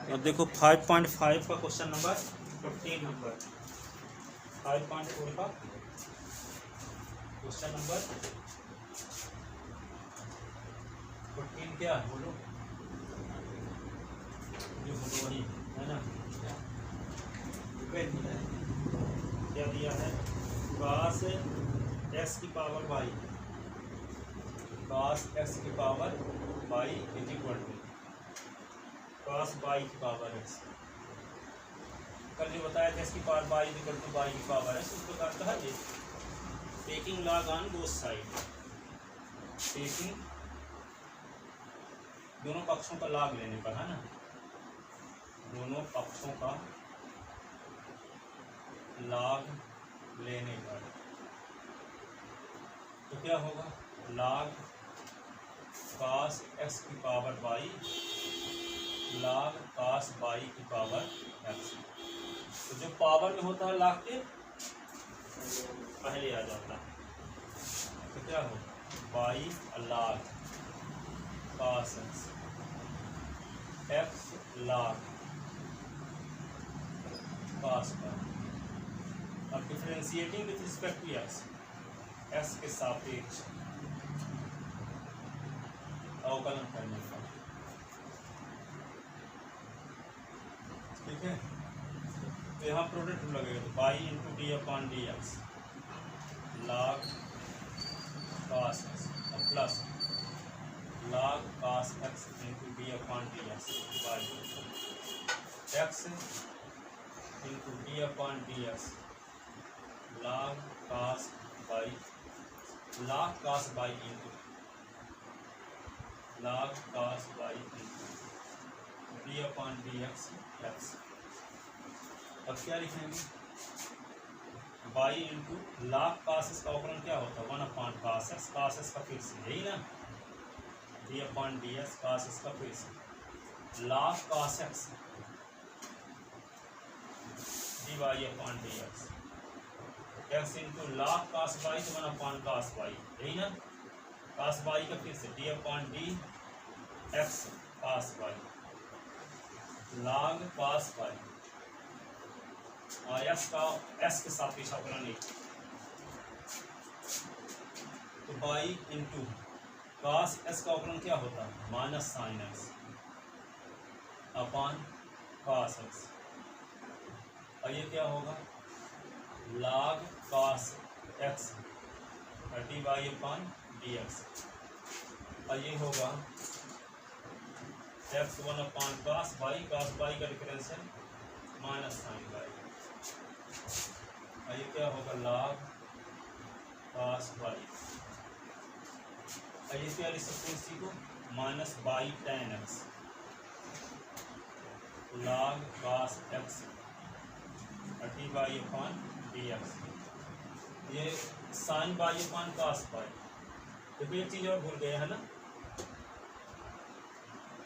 और देखो 5.5 का क्वेश्चन नंबर 15 नंबर 5.4 का क्वेश्चन नंबर 15 क्या है बोलो, जो बोलो वही है ना। क्या दिया है, cos x की पावर y, cos x की power y is equal to cos y की पावर x। कल जो बताया था इसकी power y is equal to y की पावर x, इस प्रकार कहा ये taking log on both side, taking दोनों पक्षों का लाभ लेने पर, है ना, दोनों पक्षों का लाभ लेने पर तो क्या होगा, log cos x की power y log cos y की पावर x। तो जो पावर में होता है log के पहले आ जाता है, तो क्या होगा y log cos x log cos y। अब differentiating with respect to x के सापेक्ष अवकलन करने का, ठीक है। तो यहाँ प्रोडक्ट लगेगा तो y into D upon d x log cos x plus log cos x into D upon d x by x into D upon d x log cos y into log cos y into D upon d x x. अब क्या लिखेंगे, y into log cos x का अवकलन क्या होता है 1 upon cos x का फिर से यही ना, d upon d x cos x का फिर से log cos x d y upon d x x into log cos y तो 1 अपॉन cos y यही ना, cos y का फिर से D upon d x cos y log cos y और s के सापेक्ष अवकलन एक, तो y इंटू cos s का अवकलन क्या होता है minus sine x upon cos x, और ये क्या होगा log cos x d y upon d x, और ये होगा x 1 अपॉन cos y का डिफरेंस है माइनस साइन y, और ये क्या होगा log cos y, और ये क्या लिख सकते हैं इसी को minus y tan x log cos x d y upon d x, ये sin y upon cos y। देखो एक चीज और भूल गए है ना,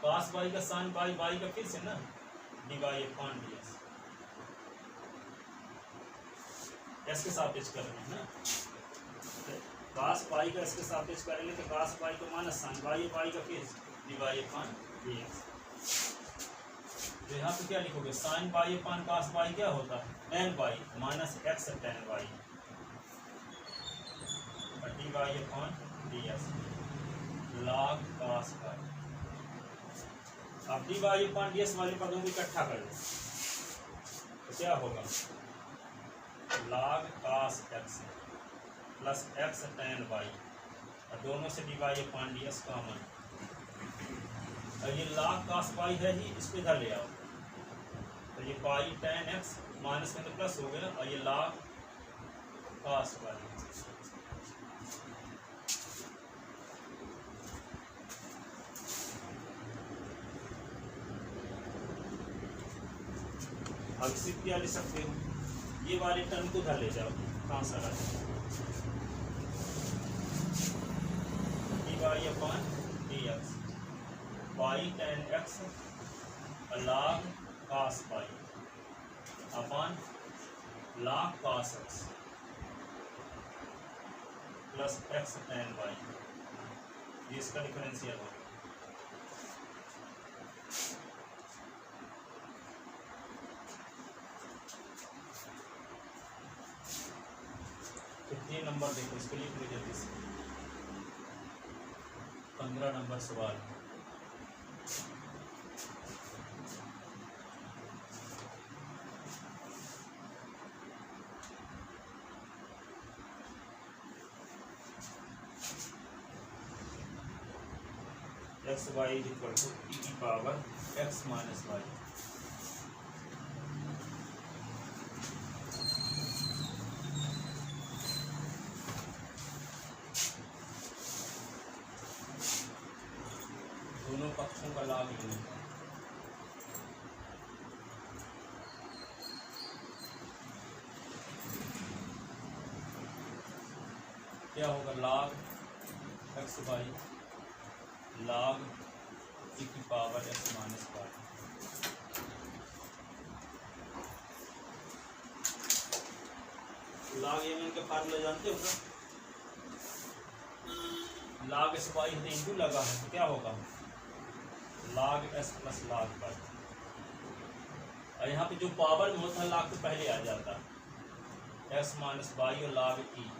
cos y का साइन बाई y का फिर से ना d y upon d x, s के सापेक्ष कर रहे हैं ना, cos y का s के सापेक्ष करेंगे तो cos y को माइनस साइन y का फिर d y upon d x. तो यहाँ पे क्या लिखोगे sine y upon cos y क्या होता है tan y minus x tan y d y upon d x log cos y। अब d y upon d x वाले पदों को इकट्ठा कर लो तो क्या होगा log cos x plus x tan y, और दोनों से d y upon d x common, और ये log cos y है ही, इसको इधर ले आओ तो ये पाई tan x माइनस में तो प्लस हो गया, और ये log cos y। अब इसी क्या लिख सकते हो, ये वाले टर्म को उधर ले जाओ, कहाँ सा आ d y upon d x y tan x log cos y upon log cos x plus x tan y, ये इसका डिफरेंशियल होगा। ये नंबर देखो, इसको लिख लो जल्दी से। 15 नंबर सवाल। एक्स वाई इक्वल टू ई की पावर एक्स माइनस वाई। दोनों पक्षों का लाभ लेने का। क्या होगा? log x y log e की power x minus y. log mn के फार्मूला जानते हो क्या? log s वाई ने इंटू लगा है तो क्या होगा? log s plus log y. और यहाँ पे जो पावर में होता है log तो पहले आ जाता है, एक्स माइनस वाई और log e।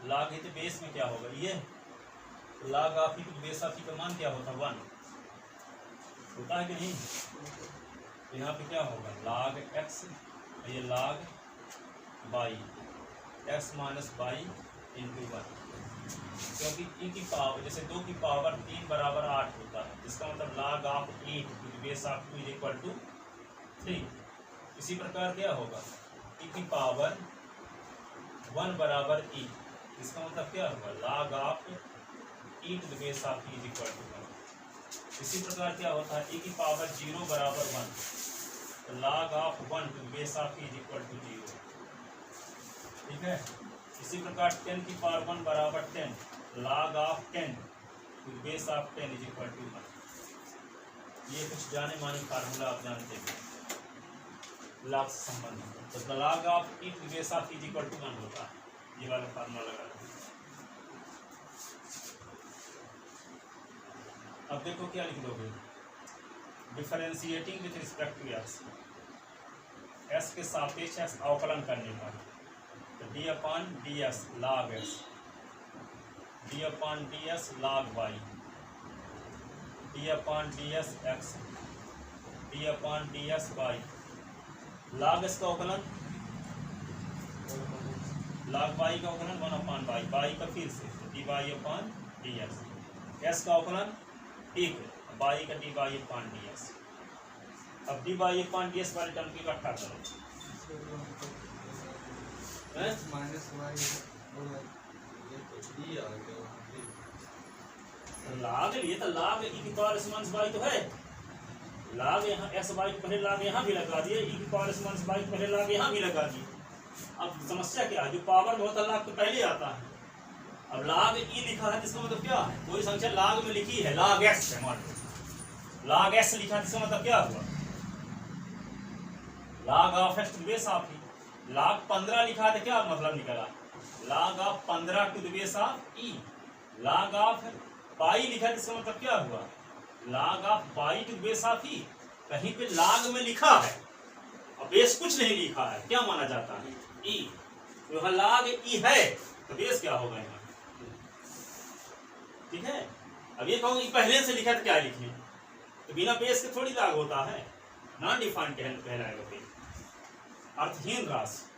log e तो बेस में क्या होगा? ये log ऑफ e तो बेस ऑफ e का मान क्या होता है? 1 होता है कि नहीं? तो यहाँ पे क्या होगा? log x, ये log y, x minus y into 1। क्योंकि e की पावर जैसे 2 की पावर 3 बराबर 8 होता है, इसका मतलब log of 8 to base of 2 equal to 3। इसी प्रकार क्या होगा? e की पावर 1 बराबर e, इसका मतलब क्या होगा? log of e to base of e equal to 1। इसी प्रकार क्या होता है? e की पावर 0 बराबर 1, तो log of 1 to base of e equal to 0। ठीक है। इसी प्रकार 10 की पावर 1 बराबर 10, log of 10 to base of 10 is equal to 1। ये कुछ जाने माने फार्मूला आप जानते हैं log से संबंधित। तो log of e to base of e is equal to 1 होता है, ये वाला फार्मूला लगा। अब देखो क्या लिख दोगे? Differentiating with respect to x, s के सापेक्ष एक्स अवकलन करने पर, तो d upon d s log x, d upon d s log y, d upon d s x, d upon d s y. Log s का अवकलन, log Y का अवकलन 1 अपॉन वाई, वाई का फिर से d y upon d s, s का अवकलन एक, वाई का d y upon d s. अब d y upon d s वाले टर्म की इकट्ठा करो, माइनस वाई लाग लिए तो लाग e की पावर s माइनस वाई तो है, लाग यहाँ s वाई को पहले लाग यहाँ भी लगा दिए, e की पावर s माइनस वाई को पहले लाग यहाँ भी लगा दिए। अब समस्या क्या है? जो पावर में होता है लाग तो पहले आता है। अब लाग e लिखा है इसका मतलब क्या है? कोई संख्या लाग में लिखी है, लाग x है, मान लो लाग s लिखा है इसका मतलब क्या हुआ? Log of x to base of e। Log 15 लिखा है तो क्या मतलब निकला? Log of 15 to base of e। Log of pi लिखा है इसका मतलब क्या हुआ? Log of pi to base of e। कहीं पे लाग में लिखा है और बेस कुछ नहीं लिखा है, क्या माना जाता है? e। तो यहाँ लाग e है तो बेस क्या होगा यहाँ? ठीक है। अब ये कहूँ पहले से लिखा तो क्या लिखे? तो बिना बेस के थोड़ी लाग होता है, नॉन डिफाइंड कहलाएगा बेस, अर्थहीन राशि।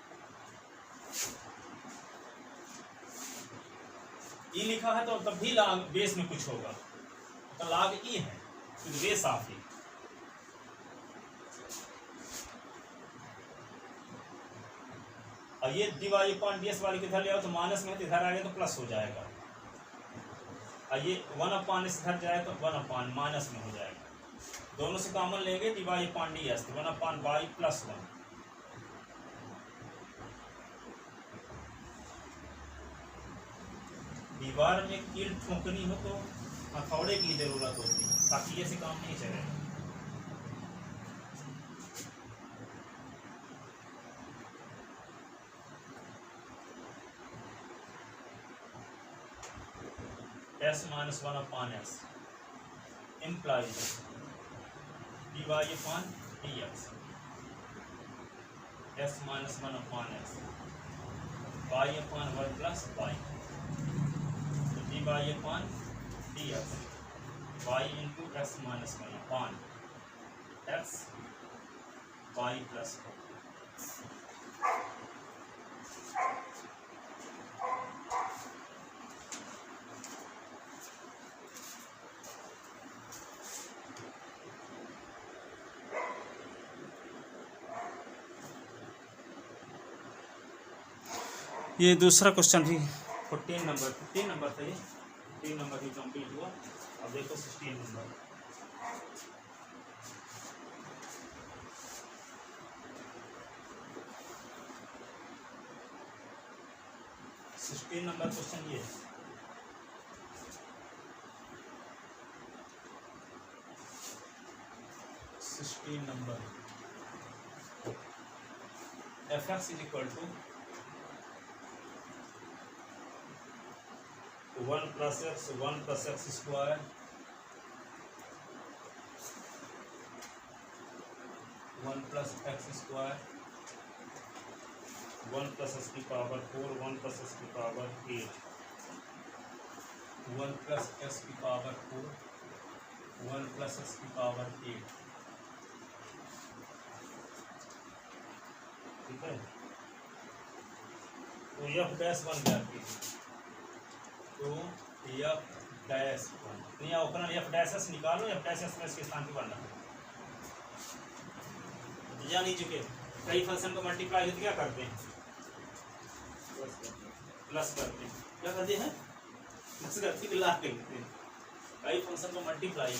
ई लिखा है तो तब भी लाग बेस में कुछ होगा, तो लाग ई है तो बेस ऑफ ई। और ये d y upon d s वाली किधर ले आओ तो माइनस में, इधर आ गया तो प्लस हो जाएगा। और ये 1 अपॉन इस इधर जाए तो 1 अपॉन माइनस में हो जाएगा। दोनों से कॉमन लेंगे d y upon d s, 1 upon y plus 1। दीवार में कील ठोकनी हो तो हथौड़े की जरूरत होती है, ताकि ऐसे काम नहीं चलेगा। s minus 1 upon s implies dy upon dx, s minus 1 upon s y upon one plus y, तो d y upon d x, y into x minus one upon x y plus one. ये दूसरा question भी 14 number था, ये 15 number भी complete हुआ। अब देखो 16 नंबर। नंबर क्वेश्चन ये 16 number, f x is equal to 1 plus x square 1 plus x square 1 plus x की पावर 4 1 प्लस एक्स की पावर 8 1 प्लस एक्स की पावर 4 1 प्लस एक्स की पावर 8, ठीक है। तो एफ डैश वन ज्ञात कीजिए, तो एफ डैश वन, तो यहाँ ओपनर एफ डैश एस निकालो, एफ डैश एस में इसके स्थान पर बनना जान ही चुके। कई फंक्शन को मल्टीप्लाई होती क्या करते हैं, प्लस करते हैं, क्या करते हैं, प्लस करते हैं, लाग करते हैं। कई फंक्शन को मल्टीप्लाई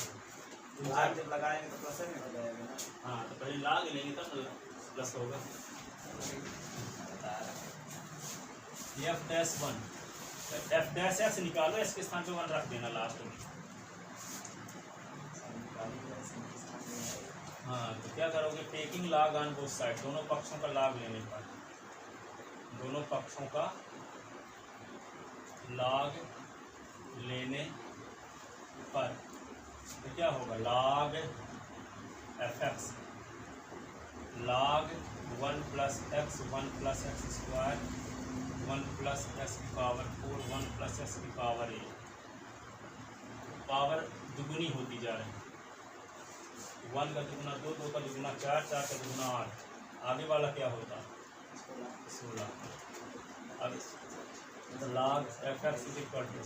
लाग जब लगाएंगे तो प्लस में हो जाएगा ना। हाँ, तो पहले लाग लेंगे तब प्लस होगा। F dash one, F dash x निकालो, इसके स्थान पे 1 रख देना लास्ट में। हाँ, तो क्या करोगे, taking log on both side, दोनों पक्षों का लॉग लेने पर, दोनों पक्षों का लॉग लेने पर, तो क्या होगा, log f x log 1 plus x square 1 plus x की पावर 4 1 प्लस एक्स की पावर 8, पावर दुगुनी होती जा रही है। 1 का दुगुना 2, 2 का दुगुना 4, 4 का दुगुना 8, आगे वाला क्या होता 16। अब log f x is equal to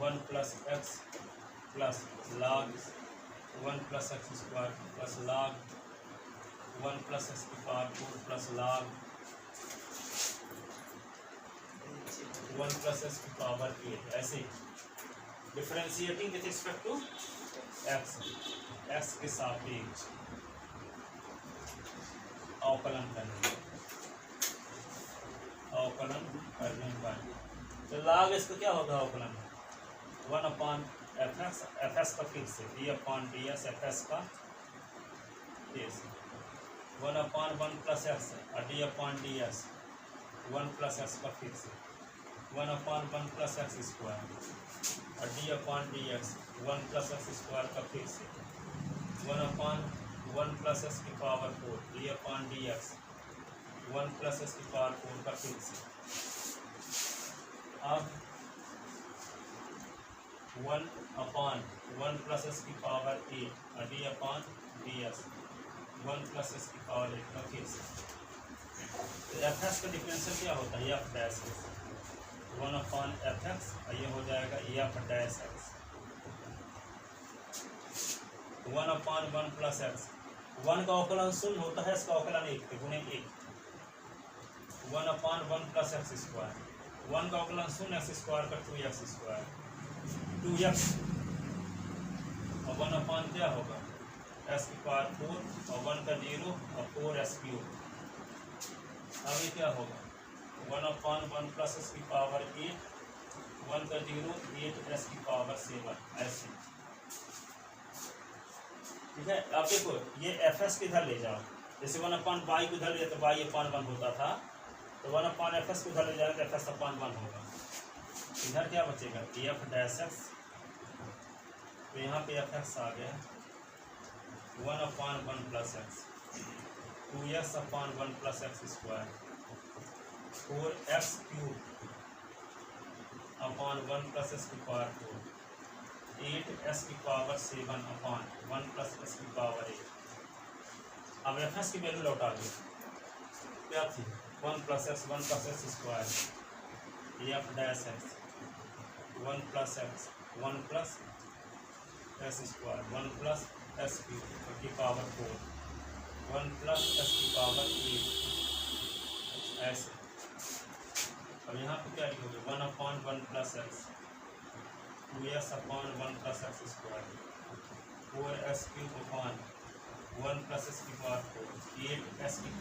1 plus x plus log 1 plus x square plus log 1 plus x की power 4 plus log 1 plus x की पावर 8, ऐसे differentiating with respect to x के सापेक्ष अवकलन करने पर, तो लॉग इसका क्या होगा अवकलन 1 अपॉन एफ एक्स का फिर से D upon d S, F S का फिर से 1 अपॉन 1 प्लस एक्स और D upon d s 1 plus x का फिर से 1 अपॉन 1 प्लस एक्स स्क्वायर और D upon d x 1 plus x square का फिर से 1 अपॉन 1 प्लस एक्स की power 4 D upon d x 1 plus x की पावर 4 का फिर से। अब 1 अपॉन 1 प्लस एक्स की पावर 8 और D upon d x 1 plus x की पावर 8 का फिर से। तो एफ एक्स का डिफरेंशियल क्या होता है, F dash x 1 upon F x, और ये हो जाएगा F dash x 1 upon 1 plus x. 1 का अवकलन शून्य होता है, इसका अवकलन 1 गुणे 1 1 अपॉन 1 प्लस एक्स स्क्वायर, 1 का अवकलन शून्य एक्स स्क्वायर का 2x स्क्वायर 2x और 1 अपॉन क्या होगा एक्स की पावर 4 और 1 का 0 और 4s क्यूब। अब ये क्या होगा 1 अपॉन 1 प्लस एक्स की पावर 8 1 का 0 8s की पावर 7 ऐसे, ठीक है। अब देखो ये एफ एस किधर ले जाओ, जैसे 1 अपॉन वाई को इधर ले तो वाई अपॉन 1 होता था, तो 1 अपॉन एफ एस को इधर ले जाएगा तो एफ एस अपॉन 1 होगा। इधर क्या बचेगा एफ डैश एक्स, तो यहाँ पे एफ एक्स आ गया 1 upon 1 plus x 2x upon 1 plus x square 4x³ upon 1 + x⁴, 8x⁴ upon 1 + x⁴8। अब fs की वैल्यू लौटा दो, क्या थी 1 + x, 1 + x², f dash x 1 + x, 1 + x², 1 + x³ की पावर 4, 1 + x⁴8 ऐसे। अब यहाँ पे क्या लिखोगे 1/1 + x, 2x upon 1 + x², 4x³ upon 1 + x⁴,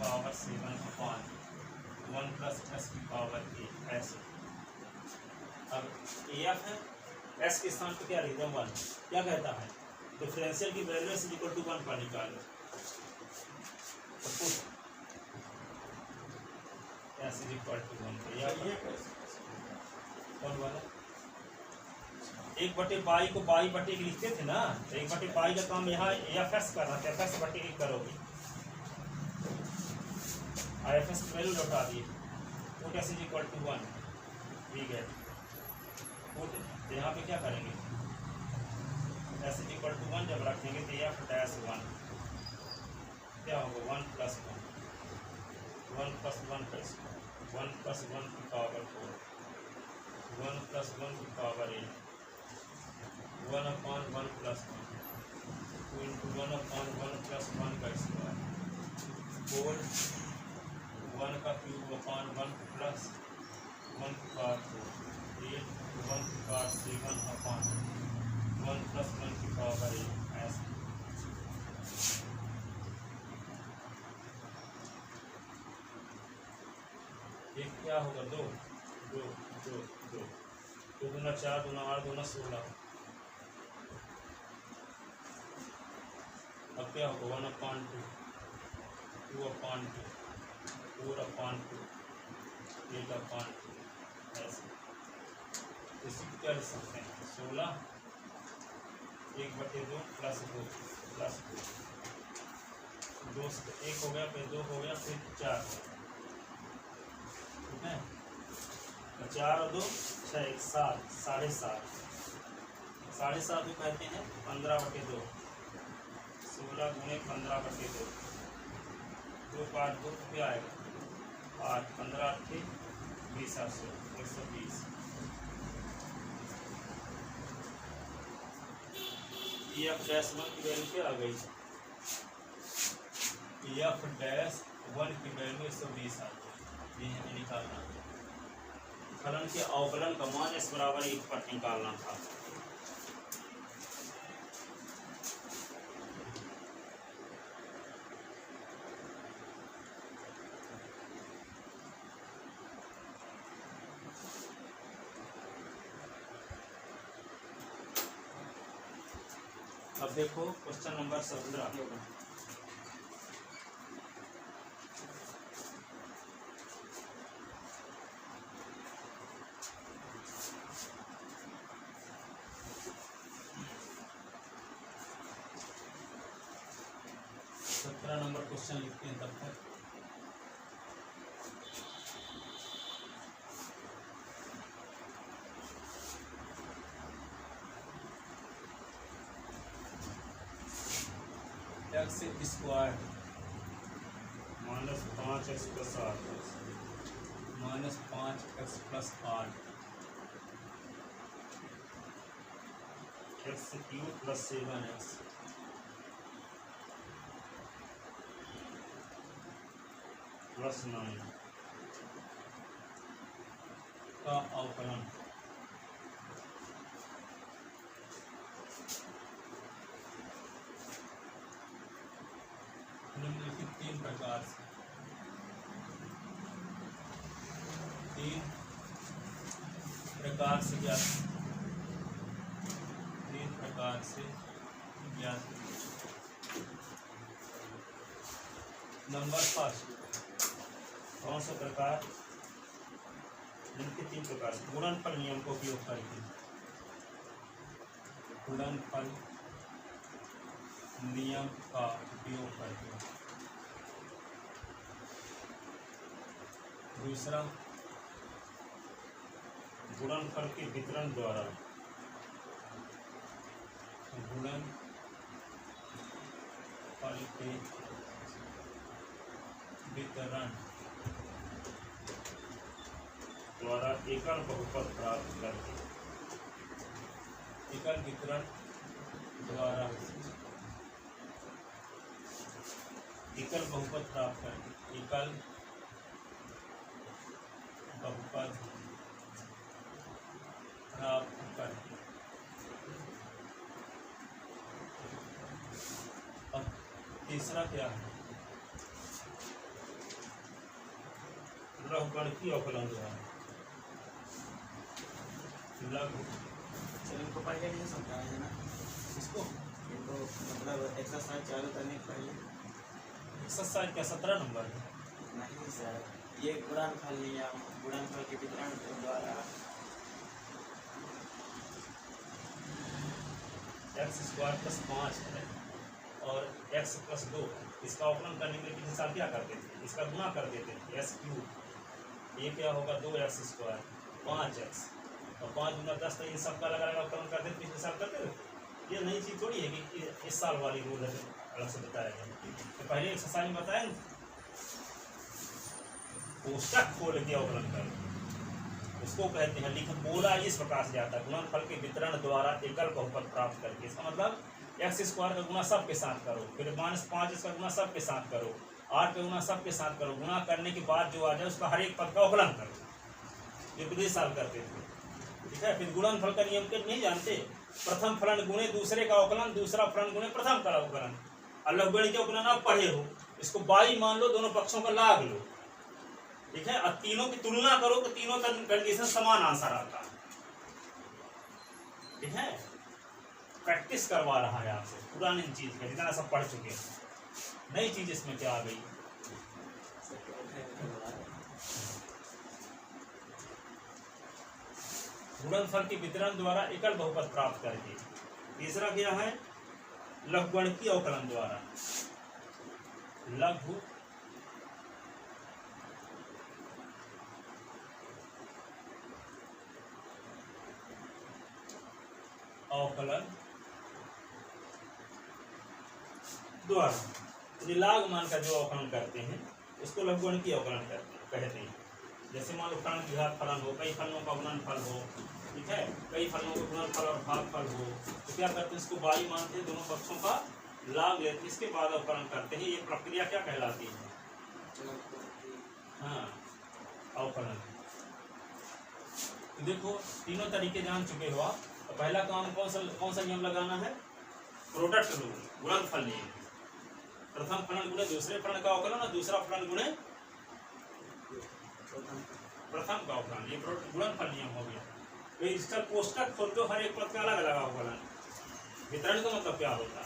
8x⁴ upon 1 + x⁴8 ऐसे। अब AF है, s के स्थान पे क्या लिख दें 1, क्या कहता है डिफरेंशियल की वैल्यू s = 1 पर निकालो, तो पुट s = 1 पर। या कौन वाला 1/22 को 22/1 लिखते थे ना, तो 1/22 का काम यहाँ fs करना था, fs/1 करोगे, fs की वैल्यू लौटा दिए, put s = 1 we get put. तो यहाँ पे क्या करेंगे s = 1 जब रखेंगे तो f डैश 1 क्या होगा 1 + 1, 1 + 1 का स्क्वायर, 1 + 1 की पावर 4, 1 + 1 की पावर 8, 1/1 + 1 2 × 1/1 + 1 का स्क्वायर, 4 1 का क्यूब अपॉन 1 + 1 की पावर 4, 8 1 की पावर 7 अपॉन 1 + 1 की पावर 8 ऐसे। एक क्या होगा 2 2 2 2 2 × 4 × 8 × 16। अब क्या होगा 1/2 2/2 4/2 8/2 ऐसे। इसी को क्या लिख सकते हैं 16 1/2 + 2 से 1 हो गया, फिर 2 हो गया, फिर 4, ठीक है। 4 और 2 6 7 7.5 7.5 को कहते हैं 15/2, 16 × 15/2, 2 5 2 क्या आएगा 8, 15 8 20 120। f डैश 1 की वैल्यू क्या आ गई, f डैश 1 की वैल्यू 120 आ गई। ये हमें निकालना है, फलन के अवकलन का मान s = 1 पर निकालना था। अब देखो क्वेश्चन नंबर 17, नंबर क्वेश्चन लिखते हैं तब तक। x² -5x + 8 -5x + 8 x³ + 7x + 9 का अवकलन। निम्नलिखित 3 प्रकार से 3 प्रकार से ज्ञात 3 प्रकार से ज्ञात। नंबर फर्स्ट कौन सा प्रकार, इनके 3 प्रकार से गुणनफल नियम का उपयोग करके, गुणनफल नियम का उपयोग करके। दूसरा गुणनफल के वितरण द्वारा गुणनफल के वितरण द्वारा एकल बहुपद प्राप्त करके एकल वितरण द्वारा एकल बहुपद प्राप्त करके एकल बहुपद प्राप्त करके अब तीसरा क्या है? लघुगणकीय अवकलन द्वारा लघु चलो इनको पहले नहीं समझाया है ना, इसको इनको मतलब एक्सरसाइज चालू करने के पहले एक्सरसाइज का 17 नंबर है। नहीं सर, ये गुणनफल नियम, गुणनफल के वितरण के द्वारा x² + 5 है और x + 2 इसका अवकलन करने के लिए पिछले साल क्या करते थे? इसका गुणा कर देते थे s³। ये क्या होगा 2x² 5x और 5 × 10, तो इन सबका अलग अलग अवकलन करते थे, पिछले साल करते थे। ये नई चीज़ थोड़ी है कि इस साल वाली रूल है अलग से बताया गया। तो पहले एक्सरसाइज में बताया ना, कोष्टक खोल के अवकलन कर, उसको कहते हैं लिख बोला इस प्रकार से जाता है गुणनफल के वितरण द्वारा एकल बहुपद प्राप्त करके। इसका मतलब x² का गुणा सब के साथ करो, फिर -5 इसका गुणा सब के साथ करो, 8 का गुणा सब के साथ करो, गुणा करने के बाद जो आ जाए उसका हर एक पद का अवकलन करो। ये पिछले साल करते थे, ठीक है। फिर गुणनफल का नियम के नहीं जानते, प्रथम फलन गुणे दूसरे का अवकलन, दूसरा फलन गुणे प्रथम का अवकलन। और लघुगणकीय अवकलन आप पढ़े हो, इसको बाई मान लो, दोनों पक्षों का लाभ लो, ठीक है। और तीनों की तुलना करो तो तीनों का कंडीशन समान आंसर आता है, ठीक है। प्रैक्टिस करवा रहा है आपसे पुरानी चीज का, जितना सब पढ़ चुके हैं। नई चीज इसमें क्या आ गई? गुणनफल के वितरण द्वारा एकल बहुपद प्राप्त करके। तीसरा क्या है? लघुगणकीय अवकलन द्वारा लघु अवकलन द्वारा लाग मान का जो अवकलन करते हैं उसको लघुगणकीय अवकलन कहते हैं। जैसे मान लो फलन द्विघात फलन हो, कई फलों का गुणनफल हो, ठीक है, कई फलों का गुणनफल और भागफल हो, तो क्या करते हैं इसको बाई मानते हैं, दोनों पक्षों का लाभ लेते हैं, इसके बाद अवकलन करते हैं। ये प्रक्रिया क्या कहलाती है? हाँ, अवकलन। तो देखो तीनों तरीके जान चुके हो आप। तो पहला काम कौन सा नियम लगाना है? प्रोडक्ट रूल, गुणनफल नियम। प्रथम फलन गुणे दूसरे फलन का अवकलन और दूसरा फलन गुणे प्रथम का अवकलन, ये गुणनफल नियम हो गया। तो इसका कोष्टक खोल दो, हर एक पद का अलग अलग अवकलन। वितरण का मतलब क्या होता है?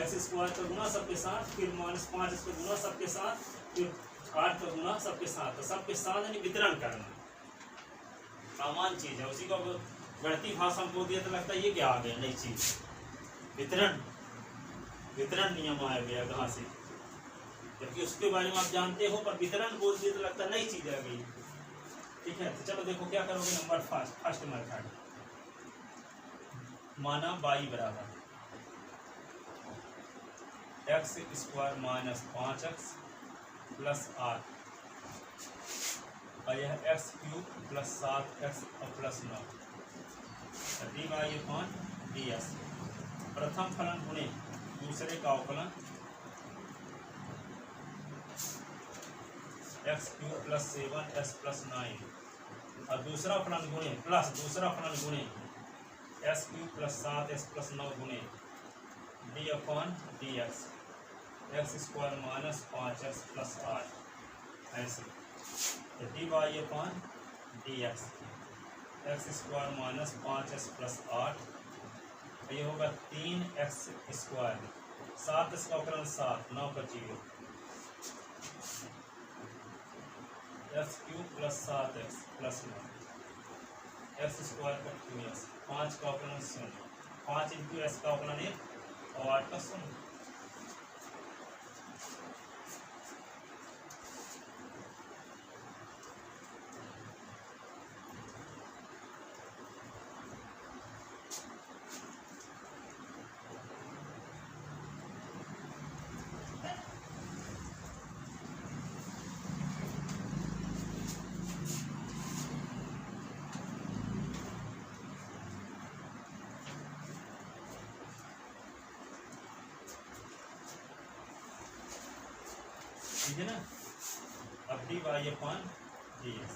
x² का गुणा सबके साथ, फिर -5 इसका गुणा सबके साथ, फिर 8 का गुणा सबके साथ, तो सबके साथ यानी वितरण करना सामान्य चीज है। उसी को गणितीय भाषा में बोल दिया तो लगता है ये क्या आ गया नई चीज, वितरण नियम आ गया कहाँ से, जबकि उसके बारे में आप जानते हो, पर वितरण बोल दिए तो लगता है नई चीज आ गई, ठीक है। तो चलो देखो क्या करोगे। नंबर फर्स्ट मेथड, माना y बराबर x² - 5x + 8 और यह x³ + 7x + 9 dy/dx। प्रथम फलन गुणे दूसरे का अवकलन x³ + 7x + 9 और दूसरा फलन गुणे प्लस दूसरा फलन गुणे x³ + 7x + 9 गुणे d/dx x² - 5x + 8 ऐसे dy/dx x² - 5x + 8 ये होगा 3x², 7 इसका अवकलन 7, 9 का 0, x³ + 7x + 9 x² का 2x, 5 का अवकलन 0, 5 × s का अवकलन 1 और 8 का 0। ठीक है ना। अब डी वाई अपन डी एक्स,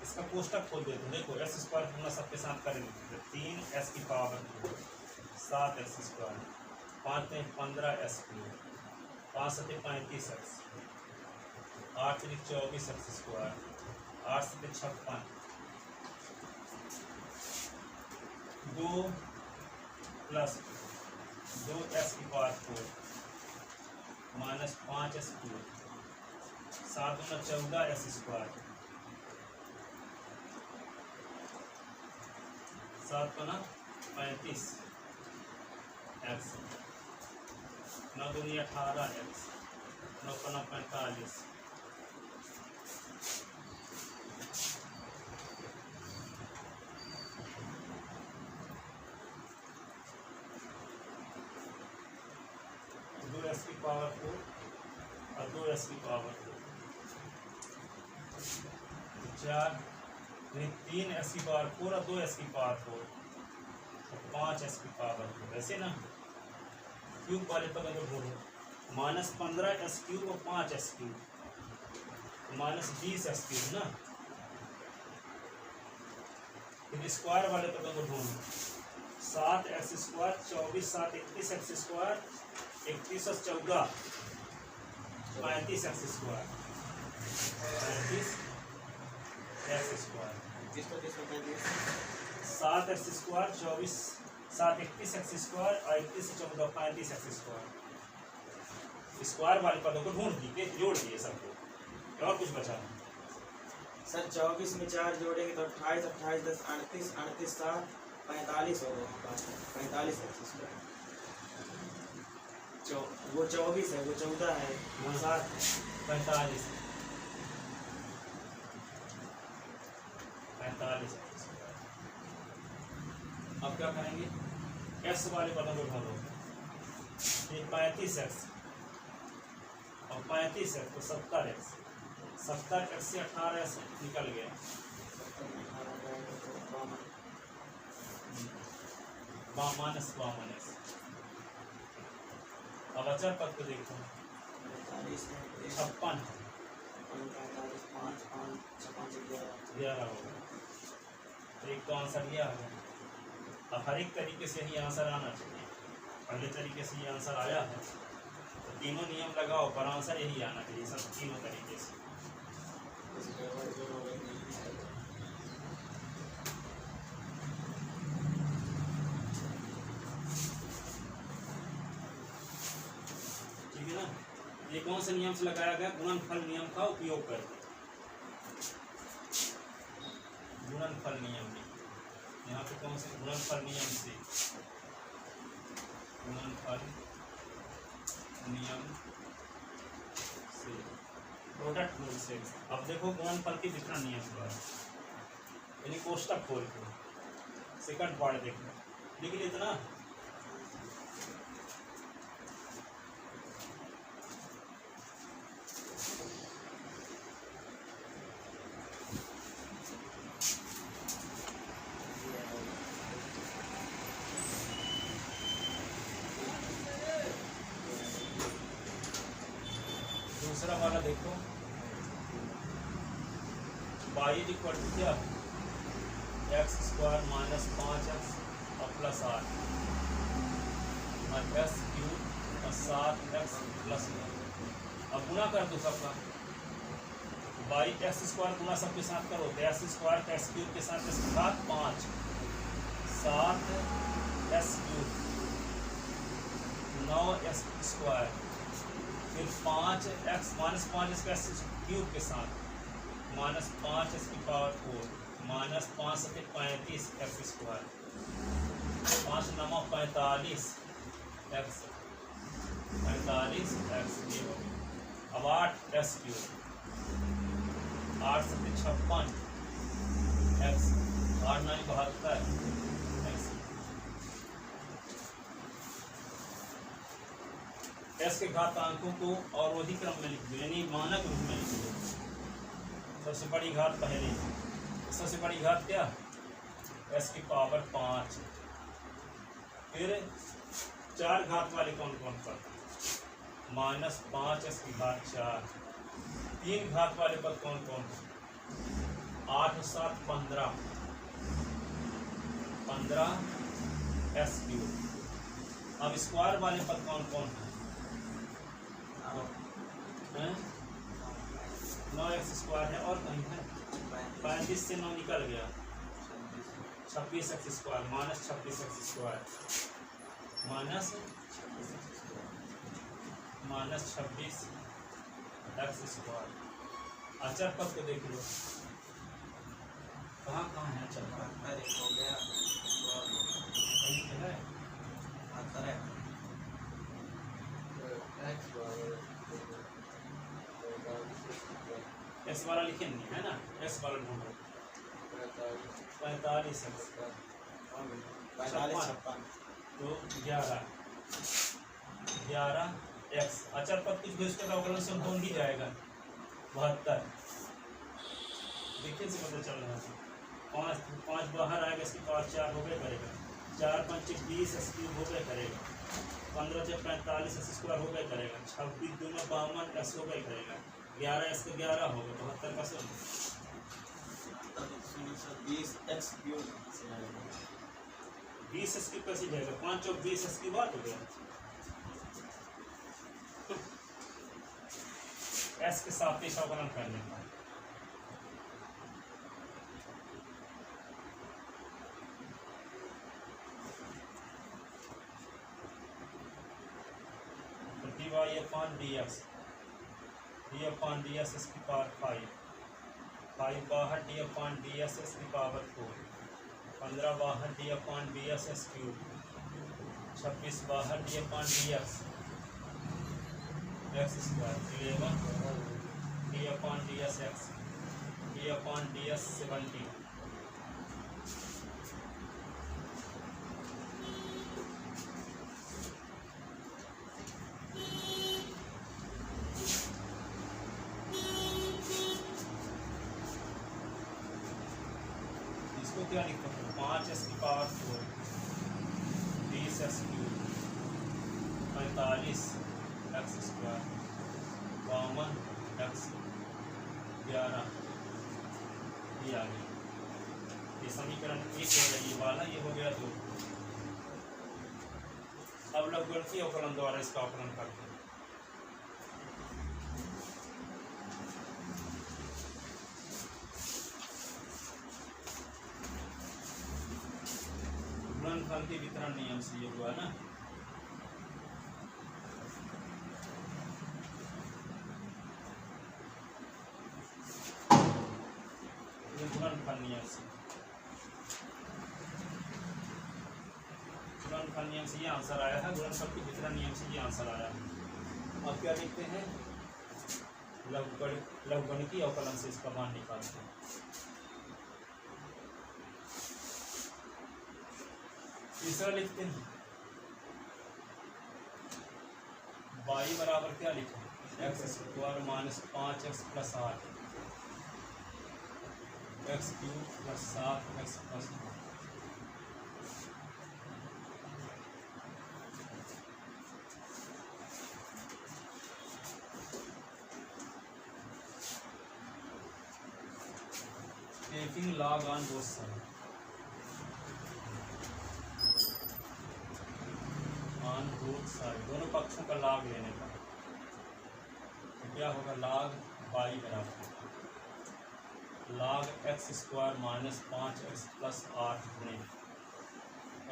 इसका कोष्टक खोल देते हैं। देखो एस स्क्वायर पूरा सबके साथ करेंगे, 3 की पावर 7 एक्स स्क्वायर, 5 में 15 एस क्यूब, 5 सत्ते 35 एक्स, 8 से 24 एक्स स्क्वायर, 8 से 56, 2 प्लस 2 एस की पावर 4 माइनस 5 एस क्यूब, 7 में 14 एस स्क्वायर, 7 पना 35 एक्स, 9 दूनी 18 एक्स, 9 पना 45, एस की पावर 4 और 2 एस की पावर 4, 3 एस की पावर 4 और 2 एस की पावर 4 और 5 एस की पावर 4। ऐसे ना क्यूब वाले पर अगर बोलो -15 एस क्यूब और 5 एस क्यूब, -20 एस क्यूब ना। फिर स्क्वायर वाले पर अगर बोलो 7 एक्स स्क्वायर, 24 7 31 एक्स स्क्वायर, 31 और 14 35 x square, 35 x square, 7 x square, 24 7 31 x square और 31 से 14 35 एक्स स्क्वायर। स्क्वायर वाले पदों को ढूंढ दिए, जोड़ दिए सबको, और कुछ बचा नहीं। सर 24 में 4 जोड़ेंगे तो 28 28 10 38 38 7 45 होगा, 45 एक्स स्क्वायर। वो 24 है, वो 14 है, वो 7 है, 45 अब क्या करेंगे, एक्स वाले पदों को ढूंढो। ये 35 एक्स और 35 एक्स तो 70 एक्स, 70 एक्स से 18 एक्स निकल गया, -52 एक्स। अब अचर पद को देखो 56 11 होगा, तो एक तो आंसर यह है। अब हर एक तरीके से ही आंसर आना चाहिए। पहले तरीके से ये आंसर आया है तो तीनों नियम लगाओ पर आंसर यही आना चाहिए सब तीनों तरीके से। ठीक है ना। ये कौन से नियम से लगाया गया, गुणनफल नियम का उपयोग करके। गुणनफल नियम में यहाँ पे कौन से गुणनफल नियम से, गुणनफल नियम से, प्रोडक्ट रूल से। अब देखो गुणनफल के वितरण नियम द्वारा, यानी कोष्टक खोल के सेकंड पार्ट देखो, लिख लिया इतना। दूसरा वाला देखो, y इक्वल टू क्या, एक्स स्क्वायर माइनस 5x और प्लस 8 और एक्स क्यूब और 7x प्लस 9। अब गुना कर दो सबका, y एक्स स्क्वायर गुना सबके साथ करो तो एक्स स्क्वायर एक्स क्यूब के साथ इसके साथ 5 7 एक्स क्यूब 9 एक्स स्क्वायर, फिर 5x माइनस 5 इसका एक्स क्यूब के साथ माइनस 5 की पावर 4 माइनस 5 से 35 x square, 5 9 45 x 45 x zero. अब 8 एक्स क्यूब, 8 से 56 एक्स, 8 9 72 एक्स। एक्स के घातांकों को अवरोधी क्रम में लिख दो, यानी मानक रूप में लिख दो। सबसे बड़ी घात पहले, सबसे बड़ी घात क्या, एक्स की पावर 5। फिर 4 घात वाले कौन कौन पर, -5 एक्स की घात 4, तीन घात वाले पद कौन कौन है? 8 7 15 s क्यूब। अब स्क्वायर वाले पद कौन कौन है? 9x स्क्वायर है और कहीं है 35 से 9 निकल गया 26x square minus 26x square minus 26x square. अचर पद को देख लो कहाँ कहाँ है अचर पद? हो गया कहीं पे है? एक्स वाला लिखे नहीं है ना, एक्स वाला ढूंढो 45 एक्स 45 56 तो 11 एक्स। अचर पद कुछ भी उसके अवकलन से कौन ही जाएगा 72। देखिए से पता चल रहा है 5 बाहर आएगा इसके पास 4 हो गए करेगा 4 5 20 एक्स क्यूब हो गए करेगा 15 से 45 एक्स स्क्वायर हो गए करेगा 26 2 में 52 एक्स हो गए करेगा 11 एक्स का 11 हो गया 72 का 20 x क्यूब 20 एक्स क्यूब कैसे जाएगा 5 और 20 एक्स की बात हो गया। एस के सापेक्ष अवकलन करने का y upon dx d upon ds इसकी पावर 5 बाहर d upon ds इसकी पावर 4 15 बाहर d upon ds s cube 26 बाहर d upon dx x square 11 d upon ds x d upon ds 70 क्या लिखते हैं 5s की power 4 20s cube 45 x square 52 x 11 ये आ गया। ये समीकरण 1 हो गया ये वाला, ये हो गया 2। अब लघुगणकीय अवकलन द्वारा इसका अवकलन करते हैं। गुणनफल के वितरण नियम से ये हुआ ना। गुणनफल नियम से ये आंसर आया है। गुणनफल के वितरण नियम से ये आंसर आया है। अब क्या लिखते हैं लघुगणकीय अवकलन से इसका मान निकालते हैं। तीसरा लिखते हैं y बराबर क्या लिखें x square minus 5x plus 8 x cube plus 7x plus 9। Taking log on both side दोनों पक्षों का लाभ लेने का तो क्या होगा log y बराबर log x square minus 5x plus 8 गुणे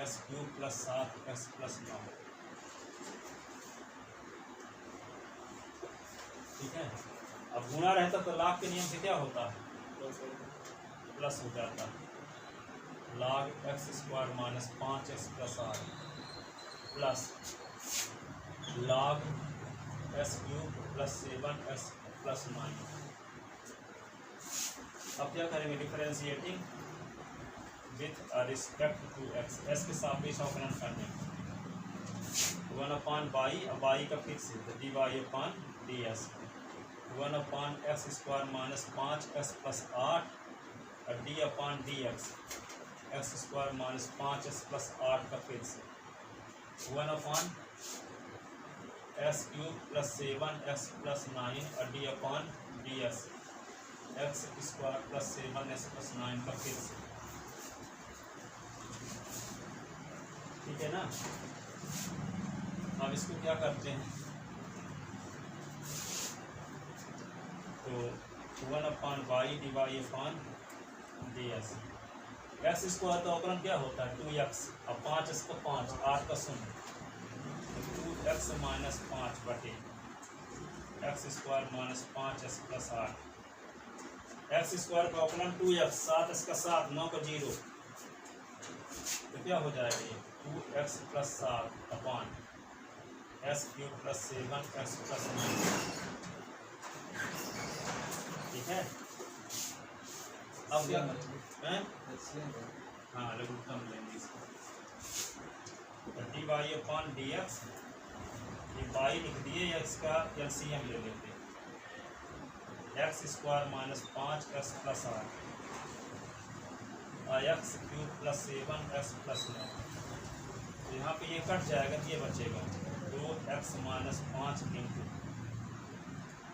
x cube plus 7x plus 9। ठीक है। अब गुणा रहता तो log के नियम से क्या होता है प्लस हो जाता है log x square minus 5x plus 8 plus log s cube plus 7x plus 9। अब क्या करेंगे differentiating with respect to x, s के सापेक्ष अवकलन करने 1/y अब y का फिक्स है तो dy upon ds 1/x square minus 5x plus 8 और d upon dx x square minus 5x plus 8 का फिक्स है 1/x S cube plus 7x plus 9 और D upon d s x square plus 7x plus 9 का फिर से, ठीक है ना। अब इसको क्या करते हैं, तो 1/y d y upon d s. X square का अवकलन क्या होता है 2x, अब 5 इसका 5 8 का 0, 2x माइनस 5 बटे x square minus 5x plus 8। X square का अवकलन 2x, 7 इसका 7 9 का 0, तो क्या हो जाएगा ये 2x plus 7 upon S cube plus 7x plus 9, ठीक है। अब क्या हैं, हाँ लघुत्तम लेंगे इसको, d y upon d x, ये वाई लिख दिए, एक्स का एलसीएम ले लेते, x square minus 5x plus 8 और x cube plus 7x plus 9, तो यहाँ पे ये कट जाएगा तो ये बचेगा 2x minus 5 into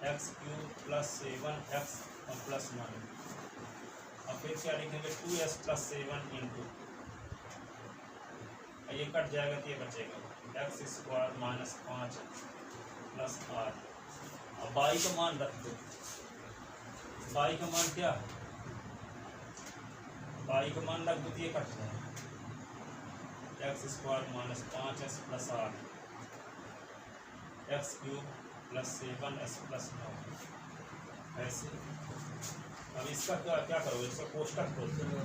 x cube plus 7x और प्लस 9, और फिर क्या लिखेंगे 2s प्लस 7 इंटू, ये कट जाएगा तो ये बचेगा एक्स स्क्वायर माइनस 5 प्लस 8। अब बाई का मान रख दो, बाई का मान क्या, बाई का मान रख दो तो ये कट जाएगा x square minus 5s plus 8 x cube plus 7s plus 9, ऐसे। अब इसका क्या करोगे, इसका कोष्टक खोलते हो,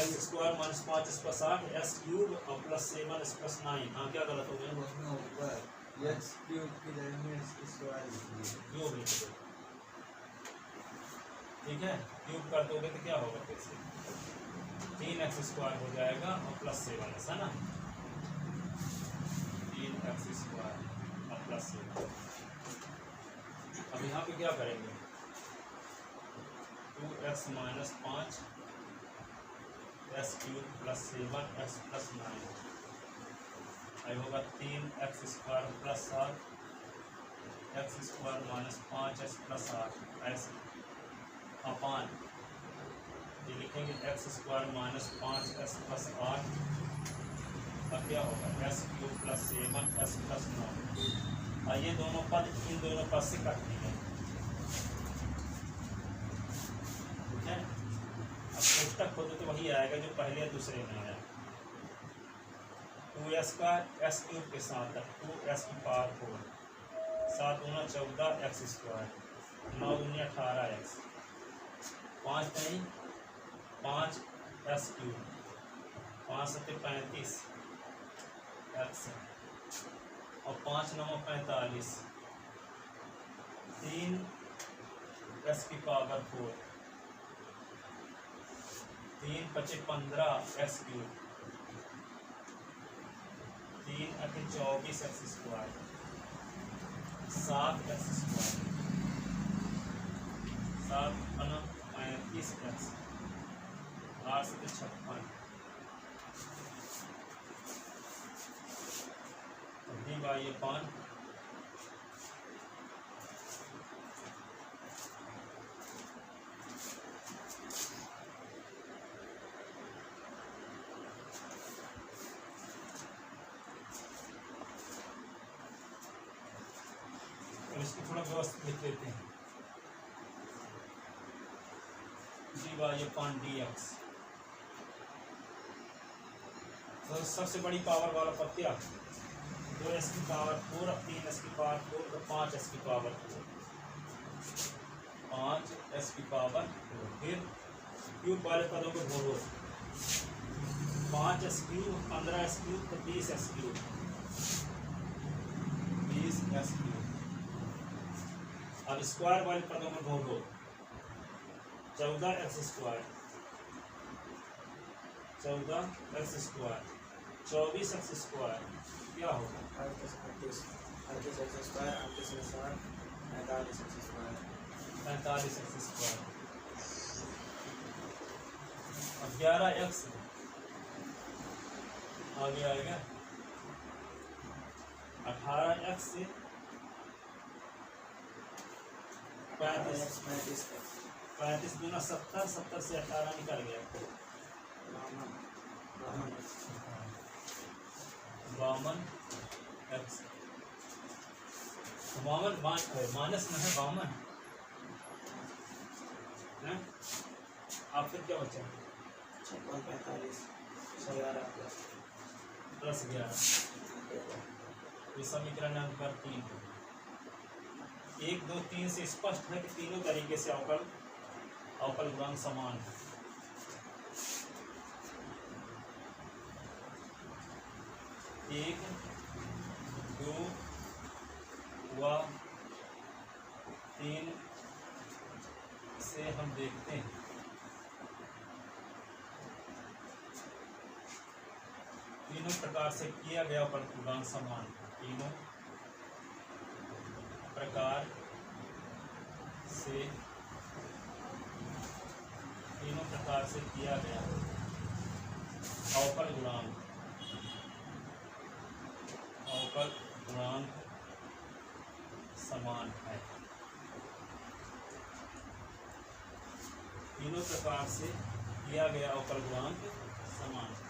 x square minus 5s plus 8 x cube और प्लस 7s प्लस 9, हाँ क्या गलत हो गया, एक्स क्यूब की जगह में इसकी स्क्वायर क्यूब लिख दो, ठीक है। क्यूब कर दोगे तो क्या होगा, फिर से 3x स्क्वायर हो जाएगा और प्लस 7s, है ना, 3x स्क्वायर और प्लस 7। अब यहाँ पे क्या करेंगे 2x minus 5 x cube plus 7x plus 9, आई होगा 3x square plus 7 x square minus 5x plus 8, ऐसे अपान ये लिखेंगे x square minus 5x plus 8, अब क्या होगा x cube plus 7x plus 9, और ये दोनों पद इन दोनों पद से कट दिए, ठीक है। अब कोष्टक खोदो तो वही आएगा जो पहले या दूसरे में आया, 2s का s क्यूब के साथ 2s की पावर 4, 7 दूना 14 एक्स स्क्वायर, 9 दूनी 18 एक्स, 5 नहीं 5 s क्यूब, 5 सत्ते 35 एक्स और 5 9 45, 3 s की power 4, 3 5 15 x cube, 3 8 24 x square, 7 x square, 7 35 x, 8 से 56, डी वाई अपॉन इसको थोड़ा व्यवस्थित लिख लेते हैं, d y upon d x. तो सबसे बड़ी पावर वाला पद क्या 2s की पावर 4 और 3s की पावर 4 तो 5s की पावर 4, 5s की पावर 4, फिर क्यूब वाले पदों को ढूंढो, 5s क्यूब 15s क्यूब तो 20s क्यूब, 20s क्यूब। अब स्क्वायर वाले पदों में ढूंढो, 14 x square, 14 x square, 24 x square, क्या होगा 38 एक्स स्क्वायर, 38 में 7 45 एक्स स्क्वायर, 45 एक्स स्क्वायर। अब 11 एक्स आगे आएगा 18x से 35 35 दूना 70 70 से 18 निकल गया। बावन एक्स बावन माइनस में है बावन है। आप फिर क्या बचा? 45 प्लस 11 ये समीकरण नंबर 3 1 2 3 से स्पष्ट है कि तीनों तरीके से अवकल गुणांक समान है। एक दो व 3 से हम देखते हैं तीनों प्रकार से किया गया अवकल गुणांक समान। तीनों प्रकार से किया गया अवकल गुणांक समान है। तीनों प्रकार से किया गया अवकल गुणांक समान है।